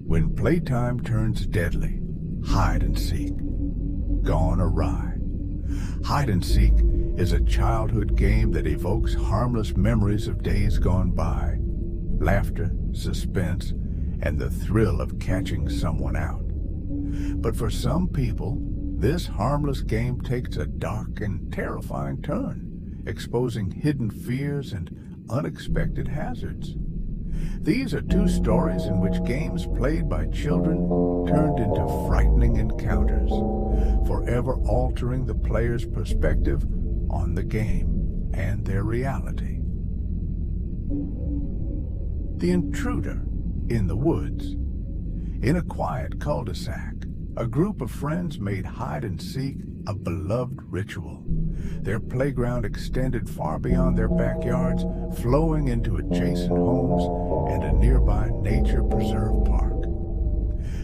When playtime turns deadly, hide and seek, gone awry. Hide and seek is a childhood game that evokes harmless memories of days gone by, laughter, suspense, and the thrill of catching someone out. But for some people, this harmless game takes a dark and terrifying turn, exposing hidden fears and unexpected hazards. These are two stories in which games played by children turned into frightening encounters, forever altering the player's perspective on the game and their reality. The Intruder in the Woods. In a quiet cul-de-sac, a group of friends made hide and seek a beloved ritual. Their playground extended far beyond their backyards, flowing into adjacent homes and a nearby nature preserve park.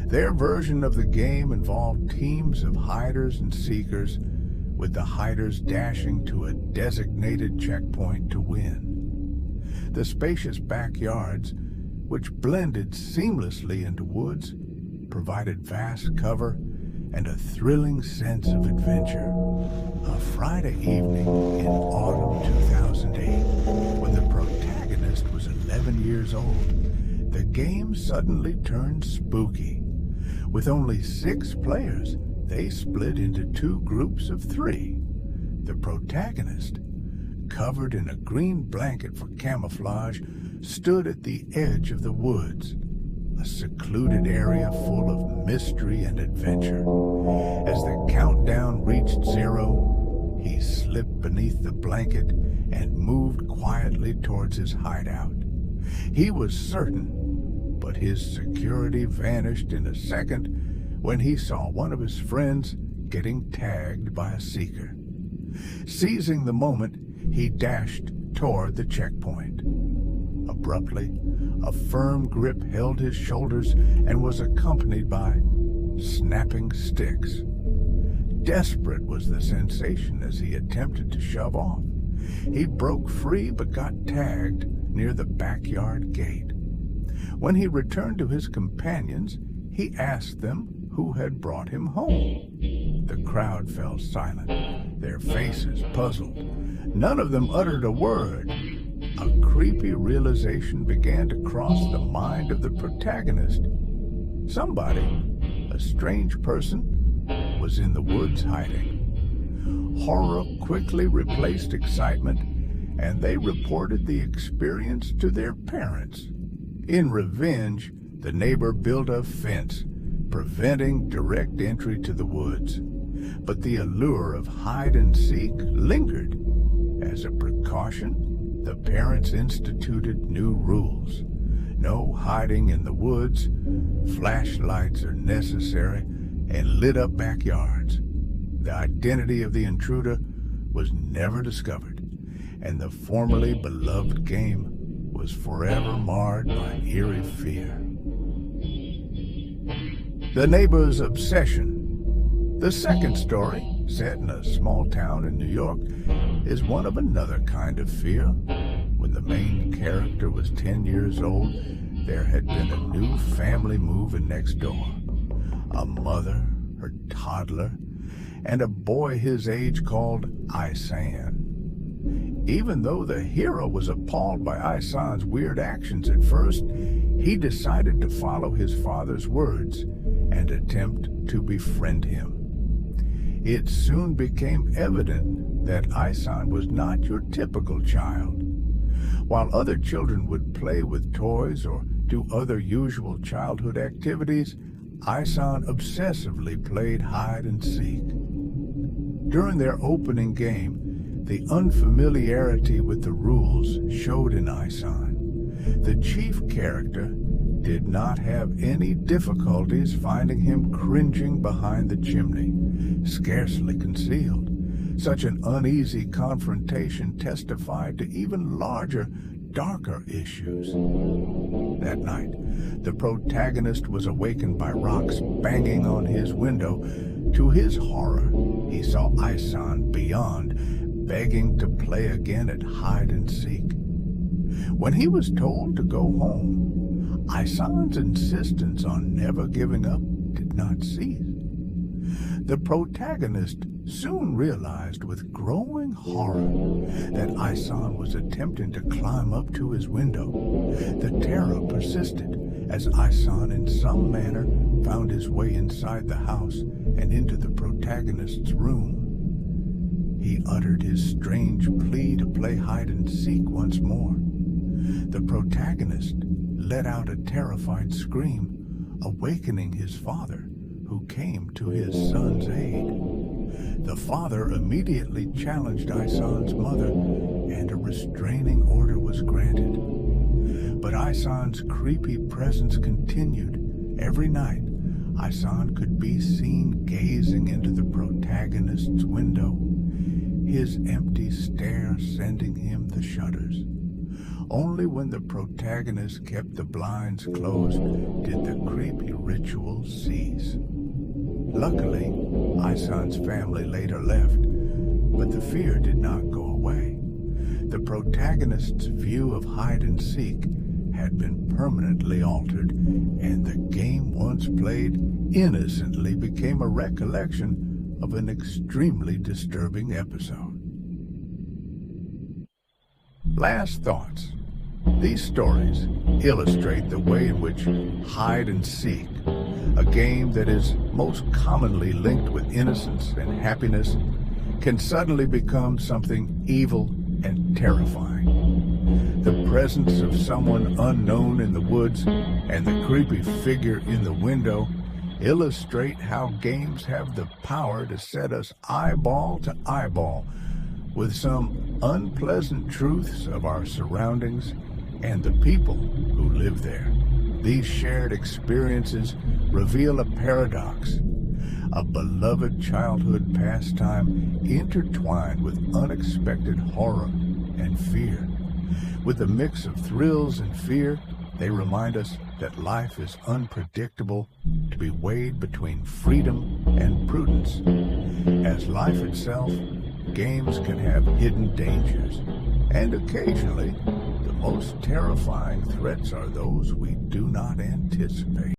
Their version of the game involved teams of hiders and seekers, with the hiders dashing to a designated checkpoint to win. The spacious backyards, which blended seamlessly into woods, provided vast cover and a thrilling sense of adventure. A Friday evening in autumn 2008, when the protagonist was 11 years old, the game suddenly turned spooky. With only 6 players, they split into 2 groups of 3. The protagonist, covered in a green blanket for camouflage, stood at the edge of the woods, a secluded area full of mystery and adventure. As the countdown reached 0, he slipped beneath the blanket and moved quietly towards his hideout. He was certain, but his security vanished in a second when he saw one of his friends getting tagged by a seeker. Seizing the moment, he dashed toward the checkpoint. Abruptly, a firm grip held his shoulders and was accompanied by snapping sticks. Desperate was the sensation as he attempted to shove off. He broke free but got tagged near the backyard gate. When he returned to his companions, he asked them who had brought him home. The crowd fell silent, their faces puzzled. None of them uttered a word. A creepy realization began to cross the mind of the protagonist. Somebody, a strange person, was in the woods hiding. Horror quickly replaced excitement, and they reported the experience to their parents. In revenge, the neighbor built a fence, preventing direct entry to the woods. But the allure of hide and seek lingered. As a precaution, the parents instituted new rules. No hiding in the woods, flashlights are necessary, and lit-up backyards. The identity of the intruder was never discovered, and the formerly beloved game was forever marred by eerie fear. The Neighbor's Obsession. The second story, set in a small town in New York, is one of another kind of fear. When the main character was 10 years old, there had been a new family moving next door. A mother, her toddler, and a boy his age called Isan. Even though the hero was appalled by Isan's weird actions at first, he decided to follow his father's words and attempt to befriend him. It soon became evident that Isan was not your typical child. While other children would play with toys or do other usual childhood activities, Isan obsessively played hide and seek. During their opening game, the unfamiliarity with the rules showed in Isan. The chief character did not have any difficulties finding him cringing behind the chimney, scarcely concealed. Such an uneasy confrontation testified to even larger, darker issues. That night, the protagonist was awakened by rocks banging on his window. To his horror, he saw Isan beyond, begging to play again at hide and seek. When he was told to go home, Isan's insistence on never giving up did not cease. The protagonist soon realized with growing horror that Isan was attempting to climb up to his window. The terror persisted as Isan in some manner found his way inside the house and into the protagonist's room. He uttered his strange plea to play hide-and-seek once more. The protagonist let out a terrified scream, awakening his father, who came to his son's aid. The father immediately challenged Isan's mother, and a restraining order was granted. But Isan's creepy presence continued. Every night, Isan could be seen gazing into the protagonist's window, his empty stare sending him the shudders. Only when the protagonist kept the blinds closed did the creepy ritual cease. Luckily, Isan's family later left, but the fear did not go away. The protagonist's view of hide-and-seek had been permanently altered, and the game once played innocently became a recollection of an extremely disturbing episode. Last thoughts. These stories illustrate the way in which hide-and-seek, a game that is most commonly linked with innocence and happiness, can suddenly become something evil and terrifying. The presence of someone unknown in the woods and the creepy figure in the window illustrate how games have the power to set us eyeball to eyeball with some unpleasant truths of our surroundings and the people who live there. These shared experiences reveal a paradox, a beloved childhood pastime intertwined with unexpected horror and fear. With a mix of thrills and fear, they remind us that life is unpredictable, to be weighed between freedom and prudence. As life itself, games can have hidden dangers, and occasionally, the most terrifying threats are those we do not anticipate.